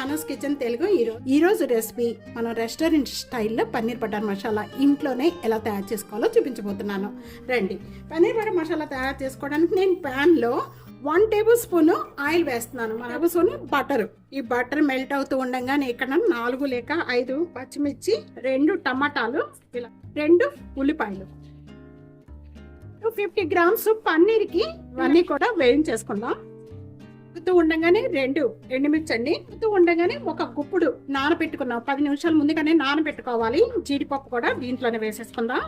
జ్ఞానస్ kitchen Telugu. ఈరోజు recipe మనం restaurant స్టైల్లో పన్నీర్ బటర్ మసాలా ఇంట్లోనే ఎలా తయారు చేసుకోవాలో చూపించబోతున్నాను. రండి. పన్నీర్ బటర్ మసాలా తయారు చేసుకోవడానికి నేను ప్యాన్లో 1 టేబుల్ స్పూన్ ఆయిల్ వేస్తున్నాను. 1 టేబుల్ స్పూన్ బటర్. ఈ బటర్ మెల్ట్ అవుతూ ఉండగానే ఇక్కడ 4 లేక 5 పచ్చిమిర్చి, 2 టమాటాలు, ఇలా 2 ఉల్లిపాయలు, 250 గ్రామ్స్ పన్నీర్కి ఇవన్నీ కూడా వేయించేసుకుందాం. ఉండగానే 2 ఎండుమిర్చి అండి. ఉండగానే ఒక గుప్పుడు నానబెట్టుకున్నాం. 10 నిమిషాల ముందుగానే నానబెట్టుకోవాలి. జీడిపప్పు కూడా దీంట్లోనే వేసేసుకుందాం.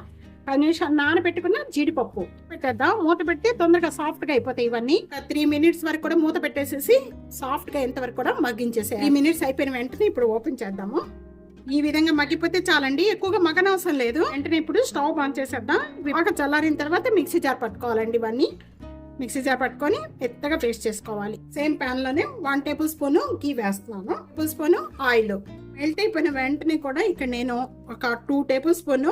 10 నిమిషాలు నానబెట్టుకున్న జీడిపప్పు పెట్టేద్దాం. మూత పెడితే తొందరగా సాఫ్ట్ గా అయిపోతాయి. ఇవన్నీ 3 మినిట్స్ వరకు కూడా మూత పెట్టేసేసి సాఫ్ట్ గా ఎంత వరకు కూడా మగ్గించేసి 3 మినిట్స్ అయిపోయిన వెంటనే ఇప్పుడు ఓపెన్ చేద్దాము. ఈ విధంగా మగ్గిపోతే చాలండి, ఎక్కువగా మగ్గనవసరం లేదు. వెంటనే ఇప్పుడు స్టవ్ ఆన్ చేసేద్దాం. బాగా చల్లారిన తర్వాత మిక్సీ జార్ పట్టుకోవాలండి. ఇవన్నీ మిక్సీ జార్ పట్టుకొని మెత్తగా పేస్ట్ చేసుకోవాలి. సేమ్ ప్యాన్ లోనే 1 టేబుల్ స్పూన్ గీ వేస్తున్నాను. 1 టేబుల్ స్పూన్ ఆయిల్ మెల్ట్ అయిపోయిన వెంటనే కూడా ఇక్కడ నేను ఒక 2 table spoon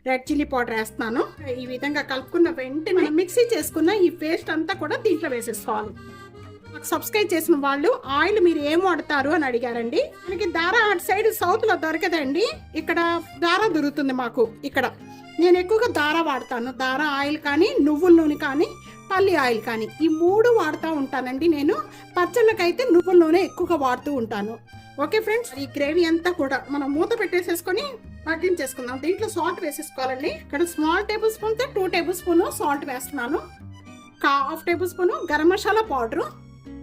red chilli powder వేస్తున్నాను. ఈ విధంగా కలుపుకున్న వెంటనే మనం మిక్సీ చేసుకున్న ఈ పేస్ట్ అంతా కూడా దీంట్లో వేసేసుకోవాలి. సబ్స్క్రైబ్ చేసిన వాళ్ళు ఆయిల్ మీరు ఏం వాడతారు అని అడిగారండి. మనకి దారా అటు సైడ్ సౌత్ లో దొరకదండి, ఇక్కడ దారా దొరుకుతుంది మాకు. ఇక్కడ నేను ఎక్కువగా దారా వాడతాను. దారా ఆయిల్ కానీ, నువ్వుల నూనె కానీ, పల్లి ఆయిల్ కానీ, ఈ 3 వాడుతూ ఉంటానండి. నేను పచ్చళ్ళకైతే నువ్వుల నూనె ఎక్కువగా వాడుతూ ఉంటాను. ఓకే ఫ్రెండ్స్, ఈ గ్రేవీ అంతా కూడా మనం మూత పెట్టేసేసుకొని మగ్గించేసుకుందాం. దీంట్లో సాల్ట్ వేసేసుకోవాలండి. ఇక్కడ స్మాల్ టేబుల్ స్పూన్ తో 2 టేబుల్ స్పూన్ సాల్ట్ వేస్తున్నాను. 1/2 table spoon garam masala powder.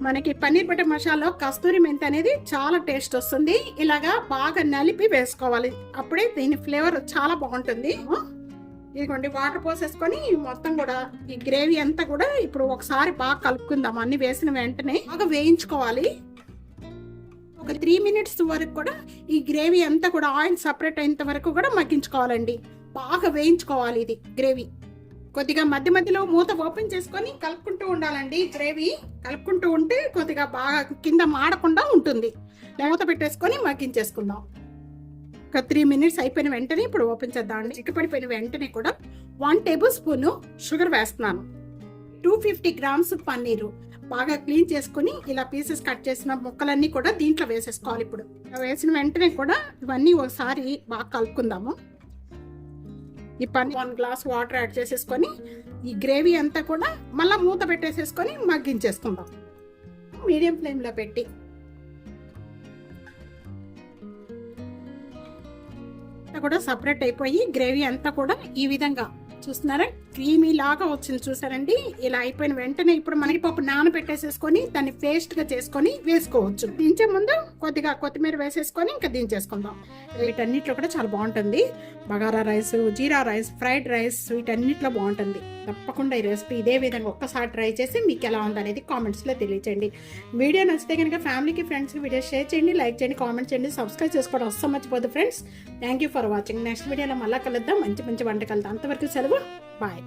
మనకి పన్నీర్ బటర్ మసాలా కస్తూరి మెంతి అనేది చాలా టేస్ట్ వస్తుంది. ఇలాగా బాగా నలిపి వేసుకోవాలి, అప్పుడే దీని ఫ్లేవర్ చాలా బాగుంటుంది. ఇదిగోండి, వాటర్ పోసేసుకొని మొత్తం కూడా ఈ గ్రేవీ అంతా కూడా ఇప్పుడు ఒకసారి బాగా కలుపుకుందాం. అన్ని వేసిన వెంటనే బాగా వేయించుకోవాలి. ఒక 3 మినిట్స్ వరకు కూడా ఈ గ్రేవీ అంతా కూడా ఆయిల్ సపరేట్ అయినంత వరకు కూడా మగ్గించుకోవాలండి. బాగా వేయించుకోవాలి ఇది గ్రేవీ. కొద్దిగా మధ్య మధ్యలో మూత ఓపెన్ చేసుకొని కలుపుకుంటూ ఉండాలండి. గ్రేవీ కలుపుకుంటూ ఉంటే కొద్దిగా బాగా కింద మాడకుండా ఉంటుంది. మూత పెట్టేసుకొని మగ్గించేసుకుందాం. ఒక 3 మినిట్స్ అయిపోయిన వెంటనే ఇప్పుడు ఓపెన్ చేద్దామండి. చిక్కపడిపోయిన వెంటనే కూడా 1 టేబుల్ స్పూన్ షుగర్ వేస్తున్నాను. 250 గ్రామ్స్ పన్నీరు బాగా క్లీన్ చేసుకుని ఇలా పీసెస్ కట్ చేసిన ముక్కలన్నీ కూడా దీంట్లో వేసేసుకోవాలి. ఇప్పుడు వేసిన వెంటనే కూడా ఇవన్నీ ఒకసారి బాగా కలుపుకుందాము. ఈ పన్నీర్ 1 గ్లాస్ వాటర్ యాడ్ చేసేసుకొని ఈ గ్రేవీ అంతా కూడా మళ్ళీ మూత పెట్టేసేసుకొని మగ్గించేసుకుందాం మీడియం ఫ్లేమ్లో పెట్టి. కూడా సపరేట్ అయిపోయి గ్రేవీ అంతా కూడా ఈ విధంగా చూస్తున్నారా, క్రీమీ లాగా వచ్చింది. చూసారండి, ఇలా అయిపోయిన వెంటనే ఇప్పుడు మనకి పప్పు నానబెట్టేసేసుకొని దాన్ని పేస్ట్ గా చేసుకొని వేసుకోవచ్చు. దించే ముందు కొద్దిగా కొత్తిమీర వేసేసుకొని ఇంకా దించేసుకుందాం. వీటన్నిటిలో కూడా చాలా బాగుంటుంది. బగారా రైస్, జీరా రైస్, ఫ్రైడ్ రైస్, వీటన్నిటిలో బాగుంటుంది. తప్పకుండా ఈ రెసిపీ ఇదే విధంగా ఒక్కసారి ట్రై చేసి మీకు ఎలా ఉందనేది కామెంట్స్ లో తెలియచేయండి. వీడియో నచ్చితే కనుక ఫ్యామిలీకి, ఫ్రెండ్స్కి వీడియో షేర్ చేయండి, లైక్ చేయండి, కామెంట్ చేయండి, సబ్స్క్రైబ్ చేసుకోవడం అస్సలు మర్చిపోదు friends. Thank you for watching. Next వీడియోలో మళ్ళీ కలుద్దాం మంచి మంచి వంటకాలతో. అంతవరకు సెలవు, బాయ్.